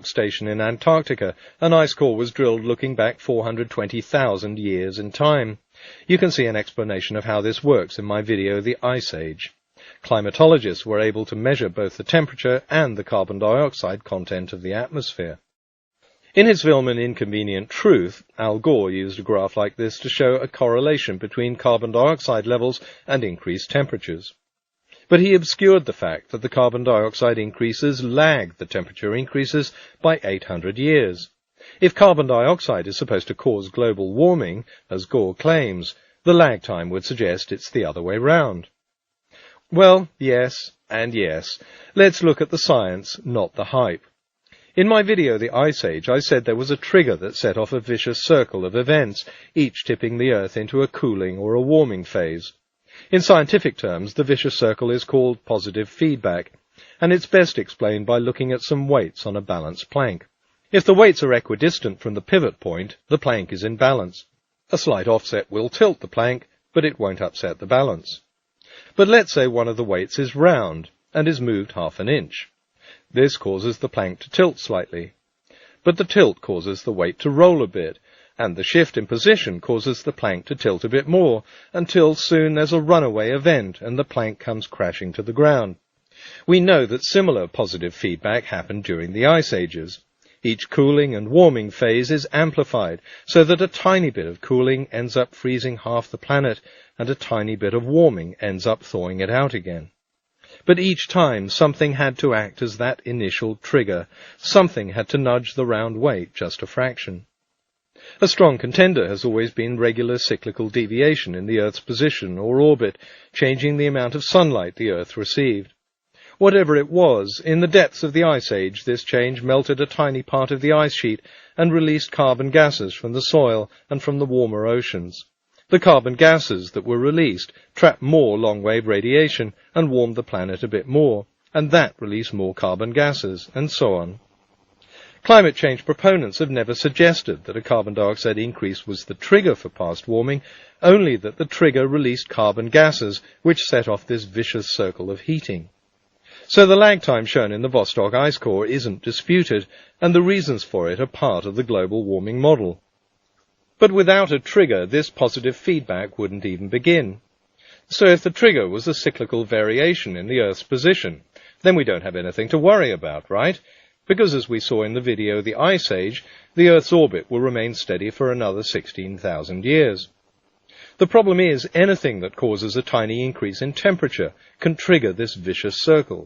York Station in Antarctica, an ice core was drilled looking back 420,000 years in time. You can see an explanation of how this works in my video, The Ice Age. Climatologists were able to measure both the temperature and the carbon dioxide content of the atmosphere. In his film An Inconvenient Truth, Al Gore used a graph like this to show a correlation between carbon dioxide levels and increased temperatures. But he obscured the fact that the carbon dioxide increases lag the temperature increases by 800 years. If carbon dioxide is supposed to cause global warming, as Gore claims, the lag time would suggest it's the other way round. Well, yes and yes. Let's look at the science, not the hype. In my video, The Ice Age, I said there was a trigger that set off a vicious circle of events, each tipping the Earth into a cooling or a warming phase. In scientific terms, the vicious circle is called positive feedback, and it's best explained by looking at some weights on a balanced plank. If the weights are equidistant from the pivot point, the plank is in balance. A slight offset will tilt the plank, but it won't upset the balance. But let's say one of the weights is round and is moved half an inch. This causes the plank to tilt slightly. But the tilt causes the weight to roll a bit, and the shift in position causes the plank to tilt a bit more, until soon there's a runaway event and the plank comes crashing to the ground. We know that similar positive feedback happened during the ice ages. Each cooling and warming phase is amplified, so that a tiny bit of cooling ends up freezing half the planet, and a tiny bit of warming ends up thawing it out again. But each time something had to act as that initial trigger. Something had to nudge the round weight just a fraction. A strong contender has always been regular cyclical deviation in the Earth's position or orbit, changing the amount of sunlight the Earth received. Whatever it was, in the depths of the Ice Age, this change melted a tiny part of the ice sheet and released carbon gases from the soil and from the warmer oceans. The carbon gases that were released trapped more long-wave radiation and warmed the planet a bit more, and that released more carbon gases, and so on. Climate change proponents have never suggested that a carbon dioxide increase was the trigger for past warming, only that the trigger released carbon gases, which set off this vicious circle of heating. So the lag time shown in the Vostok ice core isn't disputed, and the reasons for it are part of the global warming model. But without a trigger, this positive feedback wouldn't even begin. So if the trigger was a cyclical variation in the Earth's position, then we don't have anything to worry about, right? Because as we saw in the video The Ice Age, the Earth's orbit will remain steady for another 16,000 years. The problem is, anything that causes a tiny increase in temperature can trigger this vicious circle.